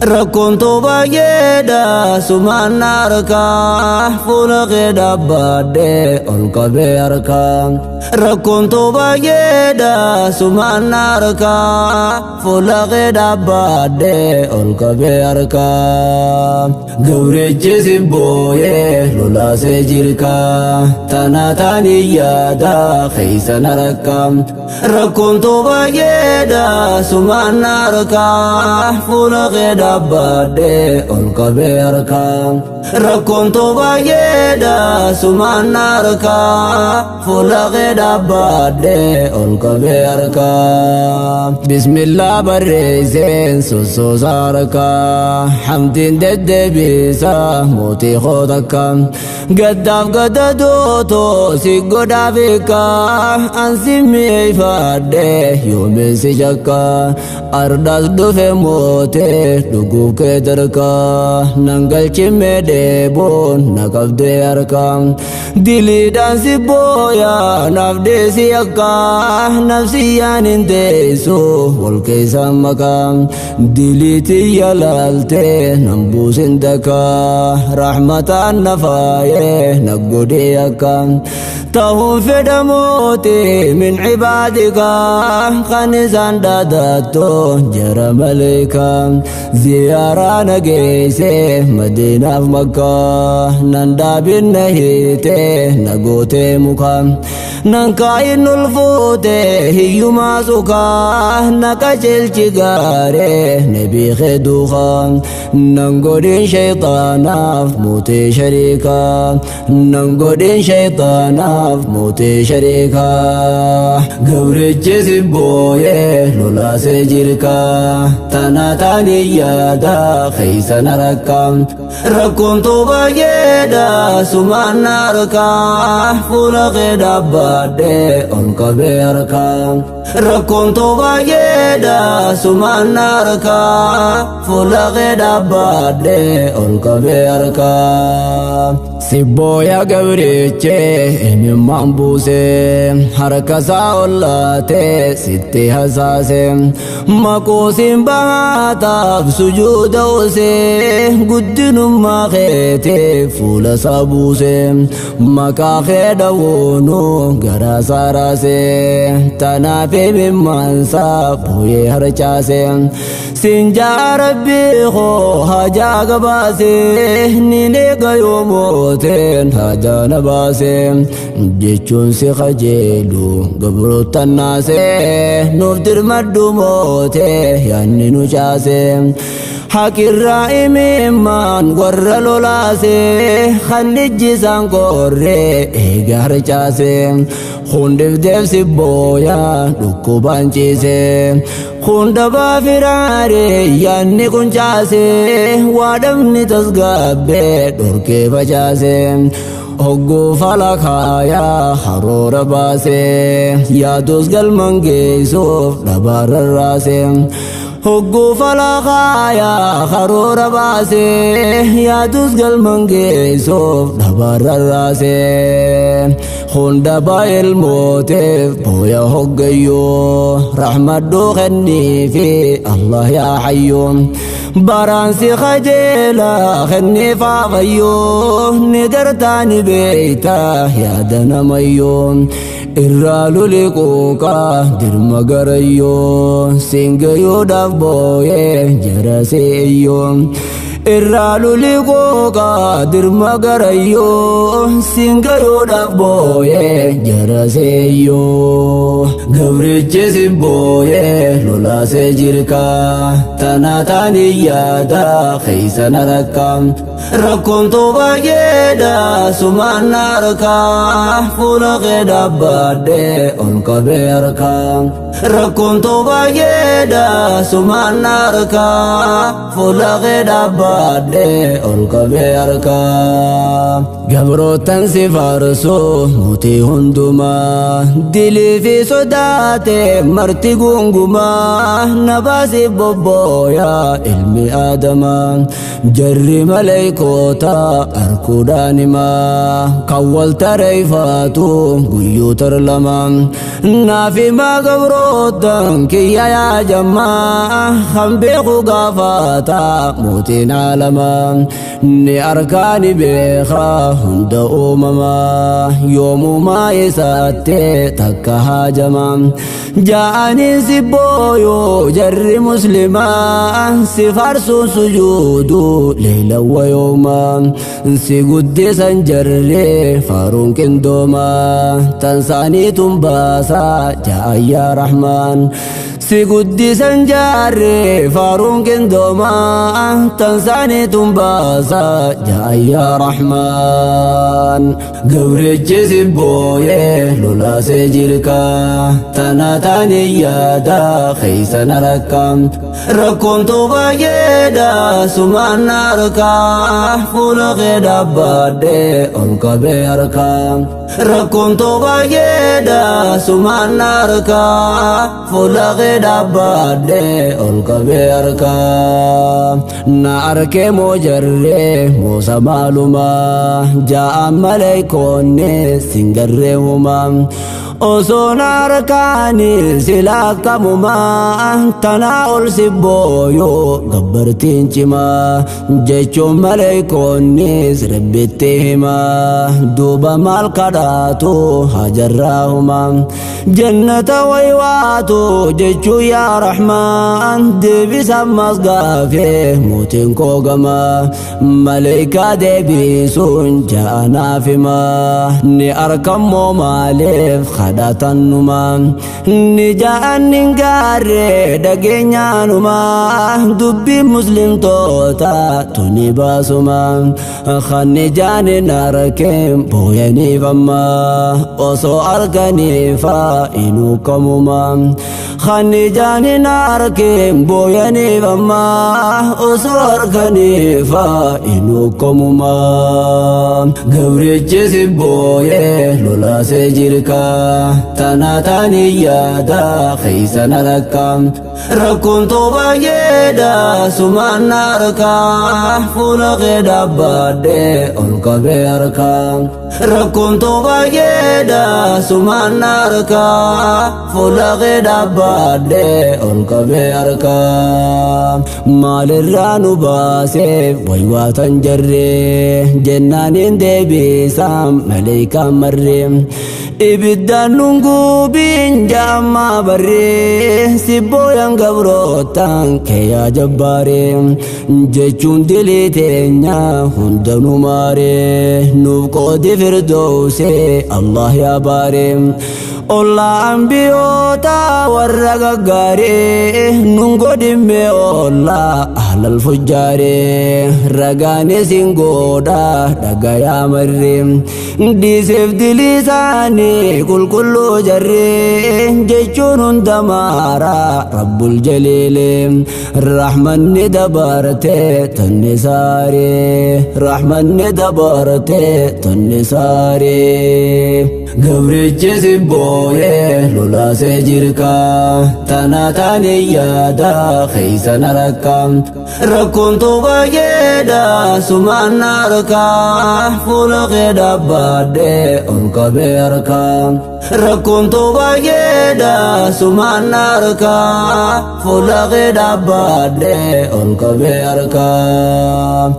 Rakkoon baay'eedha sumaan harkaa fuula kee dhaabbadhee ol qabee harkaa. Rakkoon baay'eedha sumaan harkaa fuula kee dhaabbadhee ol qabee harkaa. Gawreechi sibbooyee lolaasee jirkaa tana taanii yaada keeysan harkaa. Rakkoon baay'eedha sumaan harkaa fuula kee dhaabbadhee ol qabee harkaa. Rakkoon baay'eedha sumaan harkaa fuula kee dhaabbadhee ol qabee harkaa. Bismillah barreesseen sossoosa harkaa hamdiin deddeebisa mootii koo takka. Gaddaaf gaddadootoo si godhaaf eekaa ansi mi'eeffadhee yoomeessi jakka. Ardaas dhufe mootee dhuguuf kee tarkaa nan galchimee deeboon na qabdee harkaa. Diliidhaan si booyaa naaf deesi akka nafsiyyaan hin teessu wal keessaan makaa. Diliitii yalaaltee nan buusin takkaa rahmataan na faayee na godhee akka. Ta'uun fedha mootii min cibaadikaa kan isaan dhaadattoo jara maleekaa. Ziyaaraa na geessee madiinaaf makkaa nan dhaabin na hiitee na gootee mukaa. Nan kaayin ulfuutee hiyyumaa sukaa na qajeelchi gaaree na biiqee duukaa. Nan godhin shayxaanaaf mootii shariikaa. Nan godhin shayxaanaaf mootii shariikaa. Gawreechi sibbooyee lolaasee jirkaa tana taanii yaada keeysan harkaa. Rakkoon baay'eedha sumaan harkaa fuula kee dhaabbadhee ol qabee harkaa. Rakkoon baay'eedha sumaan harkaa fuula kee dhaabbadhee ol qabee harkaa. Sibbooya gawreechee imimmaan buusee harkasaa ollaatee sitti hasaasee. Maquusin baataaf sujuuda usee guddinummaa keetee fuula isaa buusee. Maqaa kee dhawwoonuu garaa isaa raasee tanaaf imimmaansaa booyee harcaasee. Sinjaa rabbii koo hajaa gabaasee nin eega yoo mooteen hajaa na baasee. Jechuun si qajeelu gabrootan naasee nuuf dirmadhu mootee yaanni nu caasee. Hakirraa imimmaan warra lolaasee kan ijjisaan korree eega harcaasee. Hundifdeef sibbooyaa dhukkubaan ciisee. Hundabaa firaaree yaanni kuncaasee waadamni tasgaabbee dhorkee facaasee. Hogguu falakaayaa haroora baasee yaadus galman geessuuf dhabaarra raasee. Hogguu falakaayaa haroora baasee yaadus galman geessuuf dhabaarra raasee. Hundabaa ilmooteef booya hoggayyoo rahmadhuu kenniifi Allah yaa hayyoo. Baraansi qajeelaa kenniif aafayyoo ni gartaa ni beeytaa yaada namayyoo. Irraa luli quuqaa dirma garayyoo singayoodhaaf booyee jara seeyyoo. Irraa luli quuqaa dirma garayyoo singayoodhaaf booyee jara seeyyoo. Gawreechi sibbooyee lolaasee jirkaa tana taanii yaada keeysan harkaa. Rakkoon baay'eedha sumaan harkaa fuula kee dhaabbadhee ol qabee harkaa. Rakkoon baay'eedha sumaan harkaa fuula kee dhaabbadhee ol qabee harkaa. Gabrootan si faarsuu mootii hundumaa dilii fi sodaatee marti gungumaa na baasi bobbooyaa ilmi aadamaa. Jarri malee maleekota arkuudhaan himaa kan wal tareeffatu guyyuu tarlama naafi maa gabrootan kiyya yaa jammaa kan beeku gaafata mootiin alamaa ni arkaani beeka hunda uumamaa yoomumaa isaatte takka haajama jaaniin si booyoo jarri muslimaa si farsuun sujuudu leela wayooma si guddisan jarri faaruun qindooma tan saaniitun baasa ja'an yaa rahmaan si guddisan jarri faaruun qindooma tan saaniitun baasa ja'an yaa rahmaan gabrichi si booyee lolaasee jirka tana taani yaada keeysan rakkam rakkoon tuubayyeedha sumaan harkaa fuula kee dhaabbadhee ol qabee harkaa rakkoon tuubayyeedha sumaan harkaa fuula kee dhaabbadhee ol qabee harkaa na arkee moo jarree moosa maalumaa ja'an maleekoonni singarree humaa osoon harkaani silakkamumaa tanaa ol si booyoo gabbartiin cimaa jechuun maleekoonnis rabbitti himaa duuba maal kadhaatu hajarraa humaa jannata waywaatu jechuu yaa rahmaan deebisa ammas gaafee mootiin koo gamaa maleekaa deebisuun ja'anaaf himaa ni arkammoo maaleef kadhatannuma ni ja'annin gaarree dhageenyaanuma dubbii muslimtoota tuni baasuma kanni jaanin arkeen booyaniif amma osoo arganiifa inuu kamuma kanni jaanin arkeen booyaniif amma osoo arganiifa inuu kamuma gabrichi si booyee lolaasee jirka tana taani yaada keeysan rakkam rakkoon tuubayyeedha sumaan harkaa fuula kee dhaabbadhee ol qabee harkaa rakkoon tuubayyeedha sumaan harkaa fuula kee dhaabbadhee ol qabee harkaa maalirraa nu baaseef waywaatan jarree jennaaniin deebisaan maleekaan marree ibiddaan nungubiin jaammaa barree si booyan gabrootan keeyaa jabbaaree jechuun dilii teenya hundanuu maaree nuuf qoodi firdowsee Allah yaa baaree ollaa ambiyoota warra gaggaaree nun godhimme ollaa ahlal fujjaaree ragaanis hin godha dhagayaa marree dhiiseef dilii isaanii qulqulluu jarree jechuun hunda maaraa rabbul jaliilee rahmanni dabartee tanni saaree rahmanni dabartee tanni saaree gabrichi si booyee lolaasee jirka tana taani yaada keeysan rakkam rakkoon tuubayyeedha sumaan harkaa fuula kee dhaabbadhee ol qabee harkaa rakkoon tuubayyeedha sumaan harkaa fuula kee dhaabbadhee ol qabee harkaa